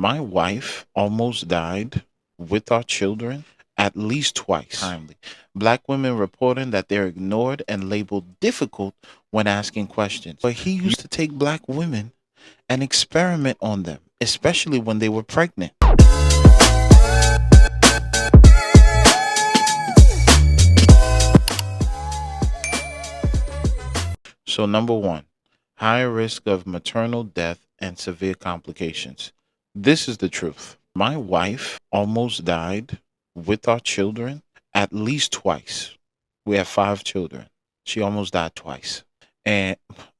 My wife almost died with our children at least twice. Timely. Black women reporting that they're ignored and labeled difficult when asking questions. But he used to take black women and experiment on them, especially when they were pregnant. So, number one, higher risk of maternal death and severe complications. This is the truth. My wife almost died with our children at least twice. We have 5 children. She almost died twice. And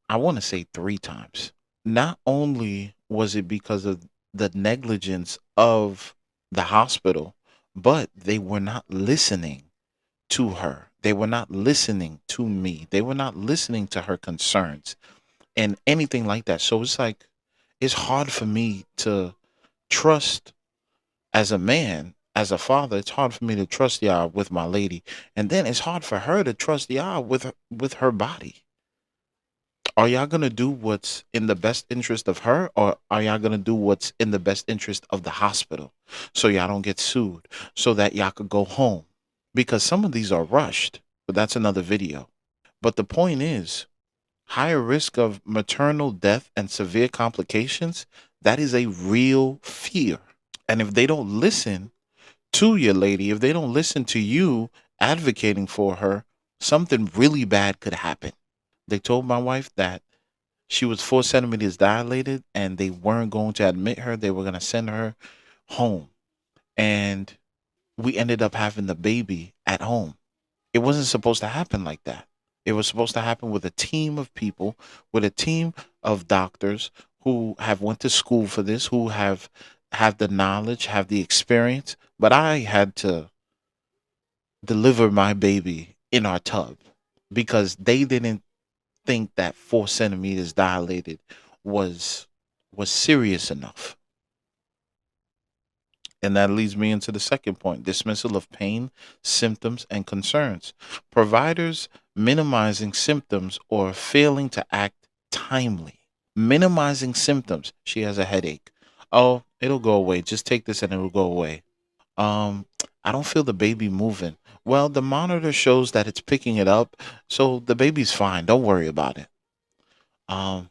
I want to say 3 times. Not only was it because of the negligence of the hospital, but they were not listening to her. They were not listening to me. They were not listening to her concerns and anything like that. So it's like, it's hard for me to trust as a man, as a father. It's hard for me to trust y'all with my lady. And then it's hard for her to trust y'all with her body. Are y'all going to do what's in the best interest of her, or are y'all going to do what's in the best interest of the hospital so y'all don't get sued, so that y'all could go home? Because some of these are rushed, but that's another video. But the point is, higher risk of maternal death and severe complications, that is a real fear. And if they don't listen to your lady, if they don't listen to you advocating for her, something really bad could happen. They told my wife that she was 4 centimeters dilated and they weren't going to admit her. They were going to send her home. And we ended up having the baby at home. It wasn't supposed to happen like that. It was supposed to happen with a team of people, with a team of doctors who have went to school for this, who have the knowledge, have the experience. But I had to deliver my baby in our tub because they didn't think that 4 centimeters dilated was serious enough. And that leads me into the second point: dismissal of pain, symptoms, and concerns. Providers minimizing symptoms or failing to act timely. Minimizing symptoms. She has a headache. Oh, it'll go away. Just take this and it'll go away. Um, I don't feel the baby moving. Well, the monitor shows that it's picking it up, so the baby's fine. Don't worry about it. Um,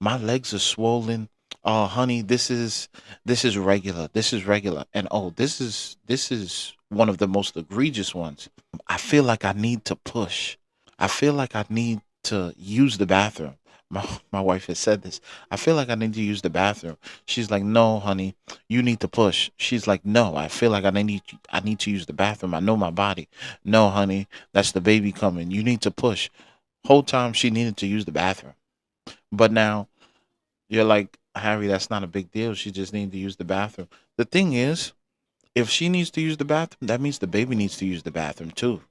my legs are swollen. Oh, honey, this is regular. This is regular. And oh, this is one of the most egregious ones. I feel like I need to push. I feel like I need to use the bathroom. My wife has said this. I feel like I need to use the bathroom. She's like, "No, honey, you need to push." She's like, "No, I feel like I need to use the bathroom. I know my body." "No, honey, that's the baby coming. You need to push." Whole time she needed to use the bathroom. But now you're like, "Harry, that's not a big deal. She just needed to use the bathroom." The thing is, if she needs to use the bathroom, that means the baby needs to use the bathroom too.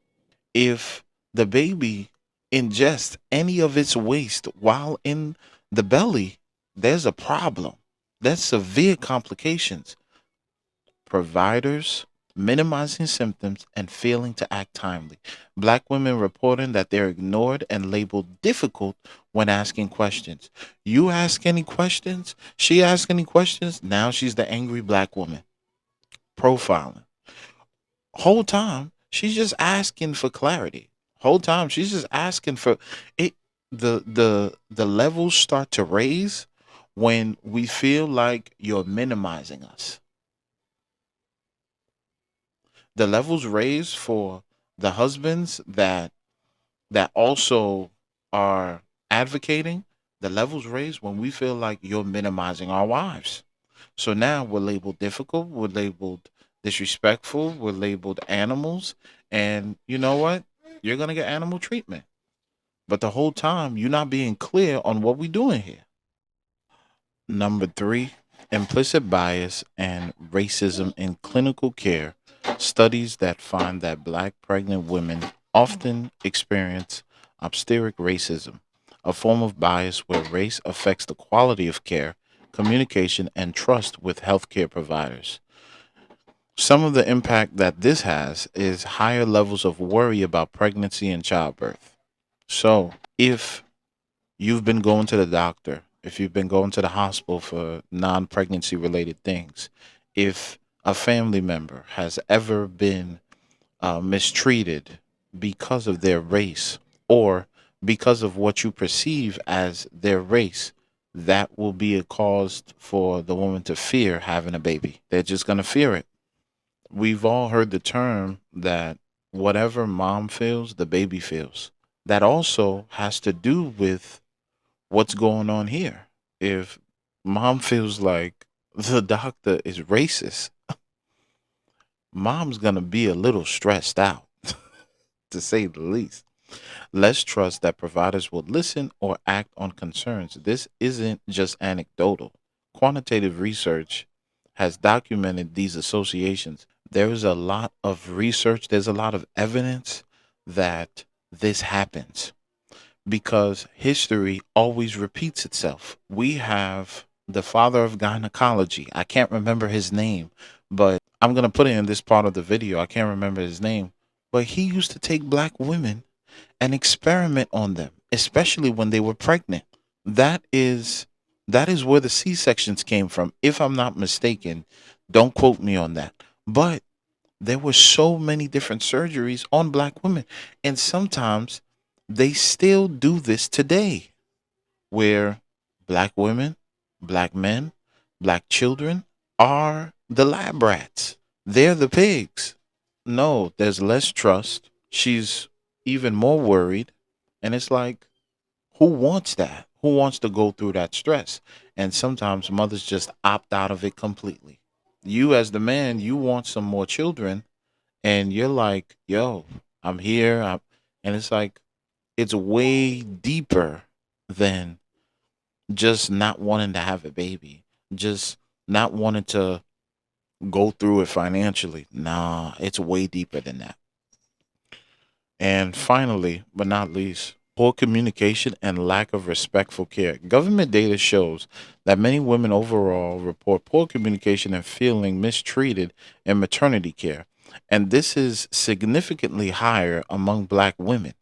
If the baby ingests any of its waste while in the belly, there's a problem. There's severe complications. Providers minimizing symptoms and failing to act timely. Black women reporting that they're ignored and labeled difficult when asking questions. You ask any questions, she asks any questions, now she's the angry black woman. Profiling. Whole time, she's just asking for clarity. Whole time, she's just asking for it. The levels start to raise when we feel like you're minimizing us. The levels raise for the husbands that also are advocating. The levels raise when we feel like you're minimizing our wives. So now we're labeled difficult, we're labeled disrespectful, we're labeled animals, and you know what, you're going to get animal treatment. But the whole time you're not being clear on what we're doing here. Number three, implicit bias and racism in clinical care. Studies that find that black pregnant women often experience obstetric racism, a form of bias where race affects the quality of care, communication, and trust with healthcare providers. Some of the impact that this has is higher levels of worry about pregnancy and childbirth. So, if you've been going to the doctor if you've been going to the hospital for non-pregnancy related things, if a family member has ever been mistreated because of their race or because of what you perceive as their race, that will be a cause for the woman to fear having a baby. They're just going to fear it. We've all heard the term that whatever mom feels, the baby feels. That also has to do with what's going on here. If mom feels like the doctor is racist, mom's going to be a little stressed out, to say the least. Let's trust that providers will listen or act on concerns. This isn't just anecdotal. Quantitative research has documented these associations. There is a lot of research, there's a lot of evidence that this happens because history always repeats itself. We have the father of gynecology. I can't remember his name, but I'm going to put it in this part of the video. I can't remember his name, but he used to take black women and experiment on them, especially when they were pregnant. That is that is where the C-sections came from, if I'm not mistaken. Don't quote me on that. But there were so many different surgeries on black women, and sometimes they still do this today, where black women, black men, black children are the lab rats. They're the pigs. No, there's less trust. She's even more worried. And it's like, who wants that? Who wants to go through that stress? And sometimes mothers just opt out of it completely. You, as the man, you want some more children, and you're like, yo, I'm here. And it's like, it's way deeper than just not wanting to have a baby, just not wanting to go through it financially. Nah, it's way deeper than that. And finally, but not least, poor communication and lack of respectful care. Government data shows that many women overall report poor communication and feeling mistreated in maternity care. And this is significantly higher among black women.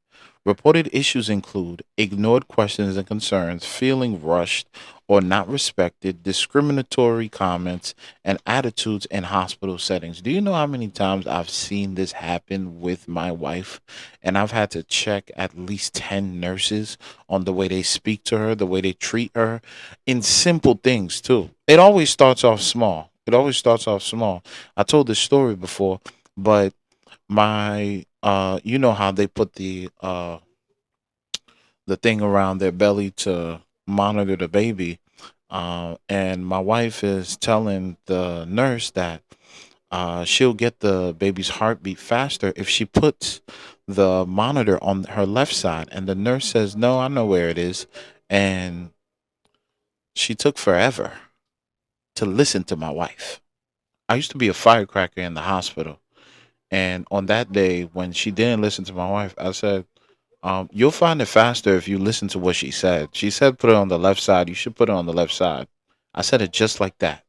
Reported issues include ignored questions and concerns, feeling rushed or not respected, discriminatory comments, and attitudes in hospital settings. Do you know how many times I've seen this happen with my wife? And I've had to check at least 10 nurses on the way they speak to her, the way they treat her, in simple things too. It always starts off small. It always starts off small. I told this story before, but my you know how they put the thing around their belly to monitor the baby, and my wife is telling the nurse that she'll get the baby's heartbeat faster if she puts the monitor on her left side. And the nurse says, no, I know where it is. And she took forever to listen to my wife. I used to be a firecracker in the hospital. And on that day, when she didn't listen to my wife, I said, you'll find it faster if you listen to what she said. She said, put it on the left side. You should put it on the left side. I said it just like that.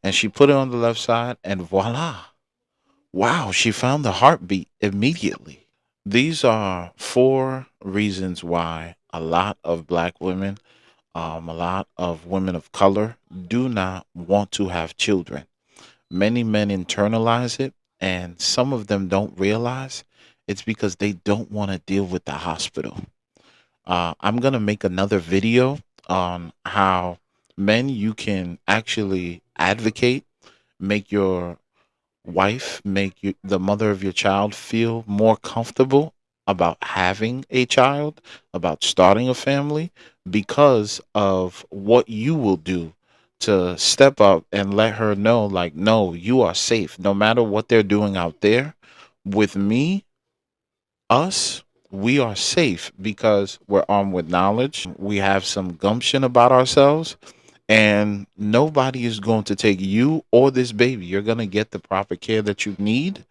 And she put it on the left side, and voila. Wow, she found the heartbeat immediately. These are four reasons why a lot of black women, a lot of women of color do not want to have children. Many men internalize it, and some of them don't realize it's because they don't want to deal with the hospital. I'm going to make another video on how men, you can actually advocate, make your wife, make you, the mother of your child, feel more comfortable about having a child, about starting a family, because of what you will do to step up and let her know, like, no, you are safe. No matter what they're doing out there, with me, us, we are safe because we're armed with knowledge. We have some gumption about ourselves, and nobody is going to take you or this baby. You're going to get the proper care that you need.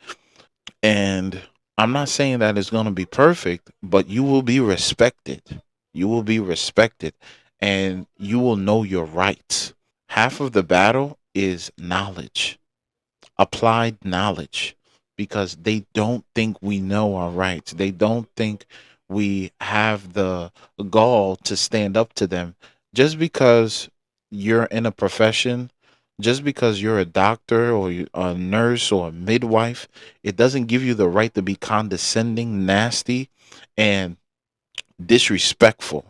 And I'm not saying that it's going to be perfect, but you will be respected. You will be respected, and you will know your rights. Half of the battle is knowledge, applied knowledge, because they don't think we know our rights. They don't think we have the gall to stand up to them. Just because you're in a profession, just because you're a doctor or a nurse or a midwife, it doesn't give you the right to be condescending, nasty, and disrespectful.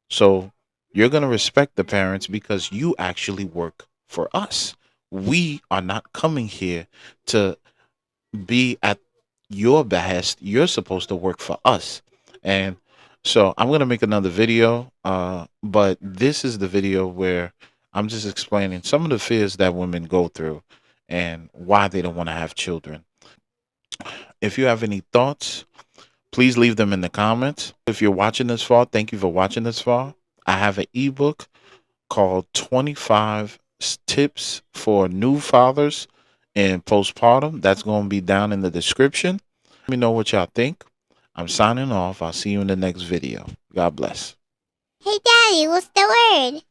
So you're going to respect the parents because you actually work for us. We are not coming here to be at your behest. You're supposed to work for us. And so I'm going to make another video, but this is the video where I'm just explaining some of the fears that women go through and why they don't want to have children. If you have any thoughts, please leave them in the comments. If you're watching this far, thank you for watching this far. I have an ebook called 25 Tips for New Fathers in Postpartum. That's going to be down in the description. Let me know what y'all think. I'm signing off. I'll see you in the next video. God bless. Hey, Daddy, what's the word?